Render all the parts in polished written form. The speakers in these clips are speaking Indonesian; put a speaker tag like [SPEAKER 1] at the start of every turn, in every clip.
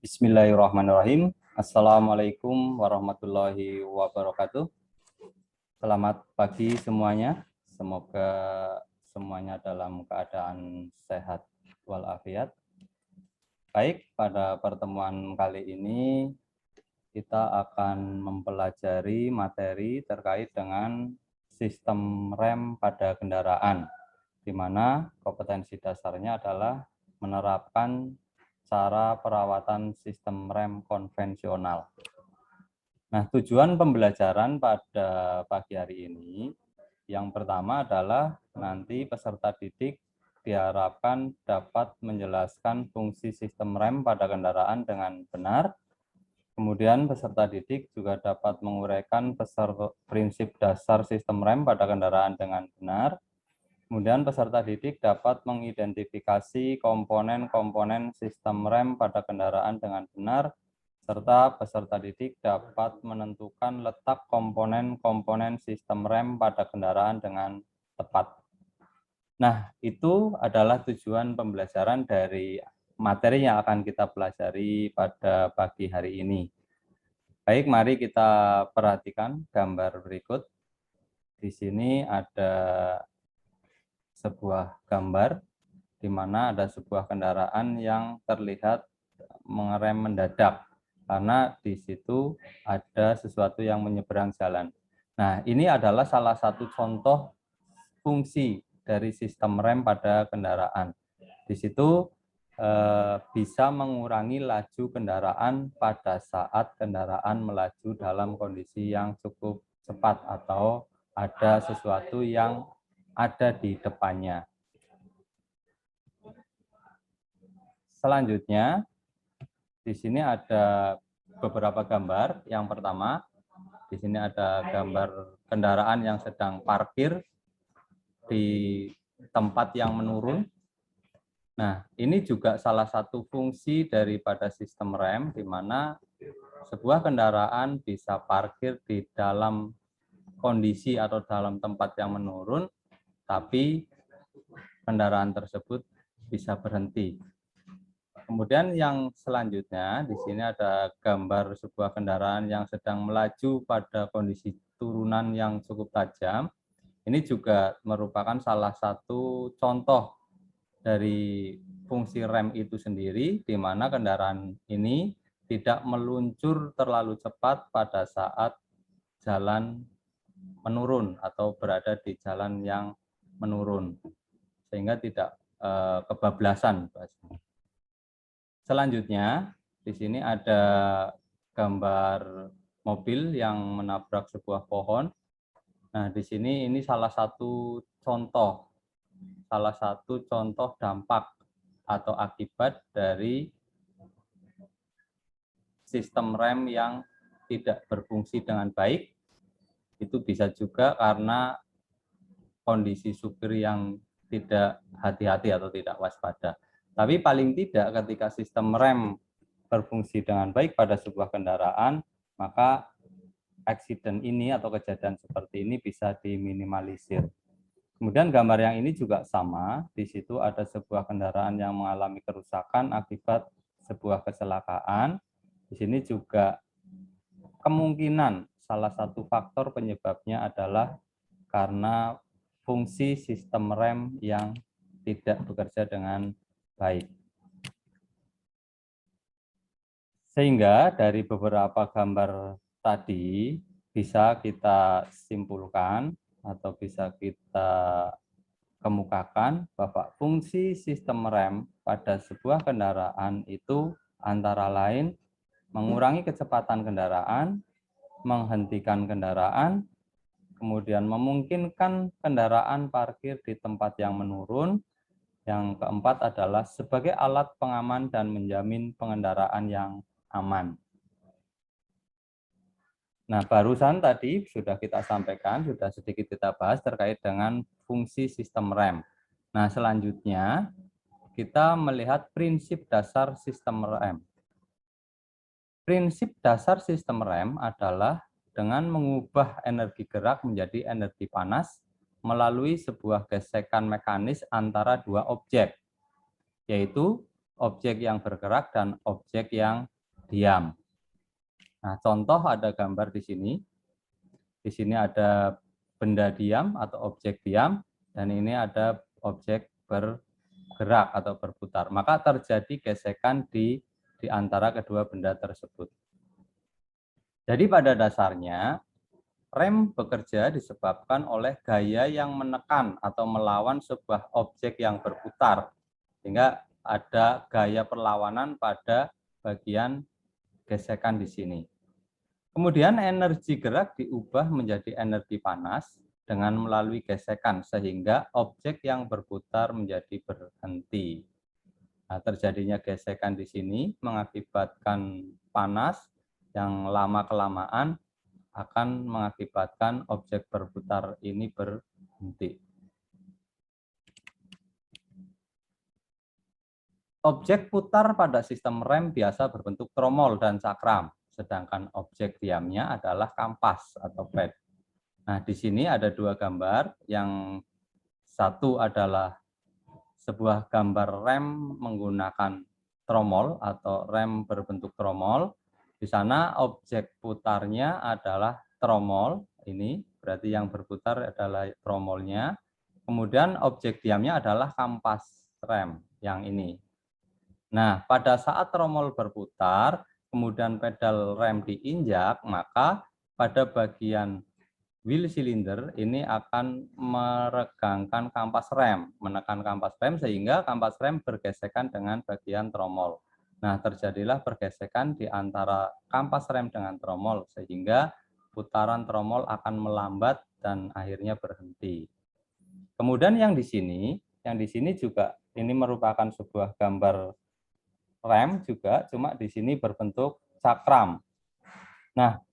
[SPEAKER 1] Bismillahirrahmanirrahim. Assalamualaikum warahmatullahi wabarakatuh. Selamat pagi semuanya. Semoga semuanya dalam keadaan sehat walafiat. Baik, pada pertemuan kali ini kita akan mempelajari materi terkait dengan sistem rem pada kendaraan, di mana kompetensi dasarnya adalah menerapkan cara perawatan sistem rem konvensional. Nah, tujuan pembelajaran pada pagi hari ini, yang pertama adalah nanti peserta didik diharapkan dapat menjelaskan fungsi sistem rem pada kendaraan dengan benar. Kemudian peserta didik juga dapat menguraikan prinsip dasar sistem rem pada kendaraan dengan benar. Kemudian peserta didik dapat mengidentifikasi komponen-komponen sistem rem pada kendaraan dengan benar, serta peserta didik dapat menentukan letak komponen-komponen sistem rem pada kendaraan dengan tepat. Nah, itu adalah tujuan pembelajaran dari materi yang akan kita pelajari pada pagi hari ini. Baik, mari kita perhatikan gambar berikut. Di sini ada sebuah gambar di mana ada sebuah kendaraan yang terlihat mengerem mendadak karena di situ ada sesuatu yang menyeberang jalan. Nah, ini adalah salah satu contoh fungsi dari sistem rem pada kendaraan. Di situ bisa mengurangi laju kendaraan pada saat kendaraan melaju dalam kondisi yang cukup cepat atau ada sesuatu yang ada di depannya. Selanjutnya, di sini ada beberapa gambar. Yang pertama, di sini ada gambar kendaraan yang sedang parkir di tempat yang menurun. Nah, ini juga salah satu fungsi daripada sistem rem, di mana sebuah kendaraan bisa parkir di dalam kondisi atau dalam tempat yang menurun, tapi kendaraan tersebut bisa berhenti. Kemudian yang selanjutnya, di sini ada gambar sebuah kendaraan yang sedang melaju pada kondisi turunan yang cukup tajam. Ini juga merupakan salah satu contoh dari fungsi rem itu sendiri, di mana kendaraan ini tidak meluncur terlalu cepat pada saat jalan menurun atau berada di jalan yang menurun, sehingga tidak kebablasan. Selanjutnya, di sini ada gambar mobil yang menabrak sebuah pohon. Nah, di sini ini salah satu contoh dampak atau akibat dari sistem rem yang tidak berfungsi dengan baik. Itu bisa juga karena kondisi supir yang tidak hati-hati atau tidak waspada. Tapi paling tidak ketika sistem rem berfungsi dengan baik pada sebuah kendaraan, maka aksiden ini atau kejadian seperti ini bisa diminimalisir. Kemudian gambar yang ini juga sama, di situ ada sebuah kendaraan yang mengalami kerusakan akibat sebuah kecelakaan. Di sini juga kemungkinan salah satu faktor penyebabnya adalah karena fungsi sistem rem yang tidak bekerja dengan baik. Sehingga dari beberapa gambar tadi bisa kita simpulkan atau bisa kita kemukakan bahwa fungsi sistem rem pada sebuah kendaraan itu antara lain mengurangi kecepatan kendaraan, menghentikan kendaraan, kemudian memungkinkan kendaraan parkir di tempat yang menurun. Yang keempat adalah sebagai alat pengaman dan menjamin pengendaraan yang aman. Nah, barusan tadi sudah kita sampaikan, sudah sedikit kita bahas terkait dengan fungsi sistem rem. Nah, selanjutnya kita melihat prinsip dasar sistem rem. Prinsip dasar sistem rem adalah dengan mengubah energi gerak menjadi energi panas melalui sebuah gesekan mekanis antara dua objek, yaitu objek yang bergerak dan objek yang diam. Nah, contoh ada gambar di sini. Di sini ada benda diam atau objek diam, dan ini ada objek bergerak atau berputar. Maka terjadi gesekan di antara kedua benda tersebut. Jadi pada dasarnya, rem bekerja disebabkan oleh gaya yang menekan atau melawan sebuah objek yang berputar. Sehingga ada gaya perlawanan pada bagian gesekan di sini. Kemudian energi gerak diubah menjadi energi panas dengan melalui gesekan, sehingga objek yang berputar menjadi berhenti. Nah, terjadinya gesekan di sini mengakibatkan panas yang lama-kelamaan akan mengakibatkan objek berputar ini berhenti. Objek putar pada sistem rem biasa berbentuk tromol dan cakram, sedangkan objek diamnya adalah kampas atau pad. Nah, di sini ada dua gambar. Yang satu adalah sebuah gambar rem menggunakan tromol atau rem berbentuk tromol. Di sana objek putarnya adalah tromol, ini berarti yang berputar adalah tromolnya. Kemudian objek diamnya adalah kampas rem yang ini. Nah, pada saat tromol berputar, kemudian pedal rem diinjak, maka pada bagian wheel cylinder ini akan meregangkan kampas rem, menekan kampas rem sehingga kampas rem bergesekan dengan bagian tromol. Nah, terjadilah pergesekan di antara kampas rem dengan tromol sehingga putaran tromol akan melambat dan akhirnya berhenti. Kemudian yang di sini juga ini merupakan sebuah gambar rem juga, cuma di sini berbentuk cakram. Nah,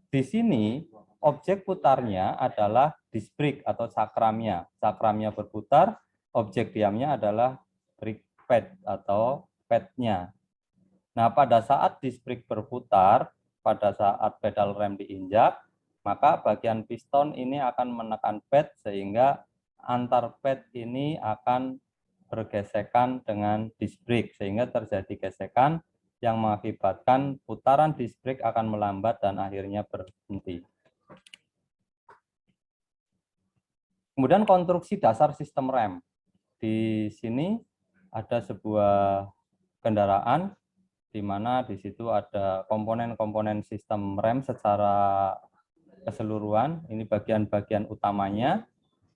[SPEAKER 1] di sini objek putarnya adalah disc brake atau cakramnya. Cakramnya berputar, objek diamnya adalah brake pad atau padnya. Nah, pada saat disc brake berputar, pada saat pedal rem diinjak, maka bagian piston ini akan menekan pad sehingga antar pad ini akan bergesekan dengan disc brake sehingga terjadi gesekan yang mengakibatkan putaran disc brake akan melambat dan akhirnya berhenti. Kemudian konstruksi dasar sistem rem. Di sini ada sebuah kendaraan di mana di situ ada komponen-komponen sistem rem secara keseluruhan. Ini bagian-bagian utamanya.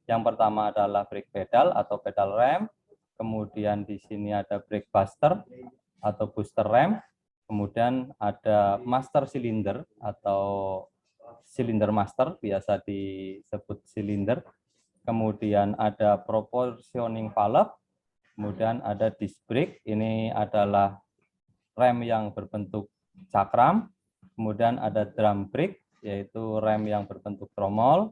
[SPEAKER 1] Yang pertama adalah brake pedal atau pedal rem. Kemudian di sini ada brake buster atau booster rem. Kemudian ada master cylinder atau silinder master, biasa disebut silinder. Kemudian ada proportioning valve. Kemudian ada disc brake, ini adalah rem yang berbentuk cakram. Kemudian ada drum brake, yaitu rem yang berbentuk tromol.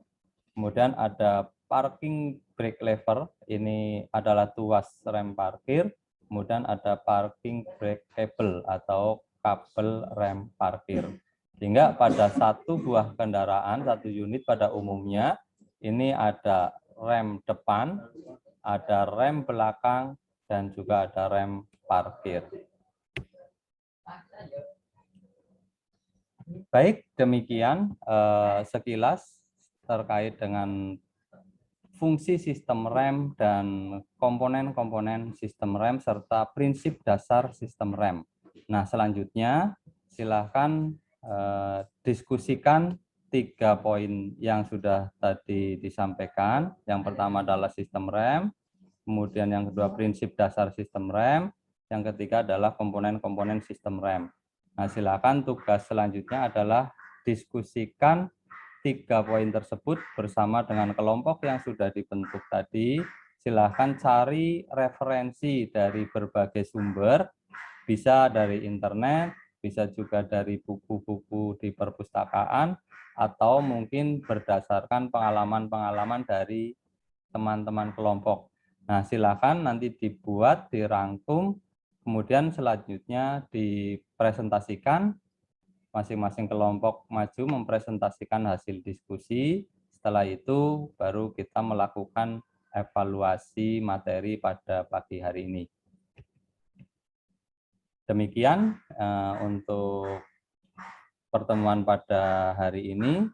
[SPEAKER 1] Kemudian ada parking brake lever, ini adalah tuas rem parkir. Kemudian ada parking brake cable atau kabel rem parkir. Sehingga pada satu buah kendaraan, satu unit pada umumnya, ini ada rem depan, ada rem belakang, dan juga ada rem parkir. Baik, demikian sekilas terkait dengan fungsi sistem rem dan komponen-komponen sistem rem serta prinsip dasar sistem rem. Nah, selanjutnya silakan diskusikan 3 poin yang sudah tadi disampaikan. Yang pertama adalah sistem rem, kemudian yang kedua prinsip dasar sistem rem, yang ketiga adalah komponen-komponen sistem rem. Nah, silakan tugas selanjutnya adalah diskusikan 3 poin tersebut bersama dengan kelompok yang sudah dibentuk tadi. Silahkan cari referensi dari berbagai sumber, bisa dari internet, bisa juga dari buku-buku di perpustakaan, atau mungkin berdasarkan pengalaman-pengalaman dari teman-teman kelompok. Nah, silakan nanti dibuat, dirangkum, kemudian selanjutnya dipresentasikan. Masing-masing kelompok maju mempresentasikan hasil diskusi. Setelah itu baru kita melakukan evaluasi materi pada pagi hari ini. Demikian untuk pertemuan pada hari ini.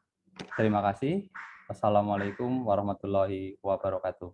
[SPEAKER 1] Terima kasih. Wassalamualaikum warahmatullahi wabarakatuh.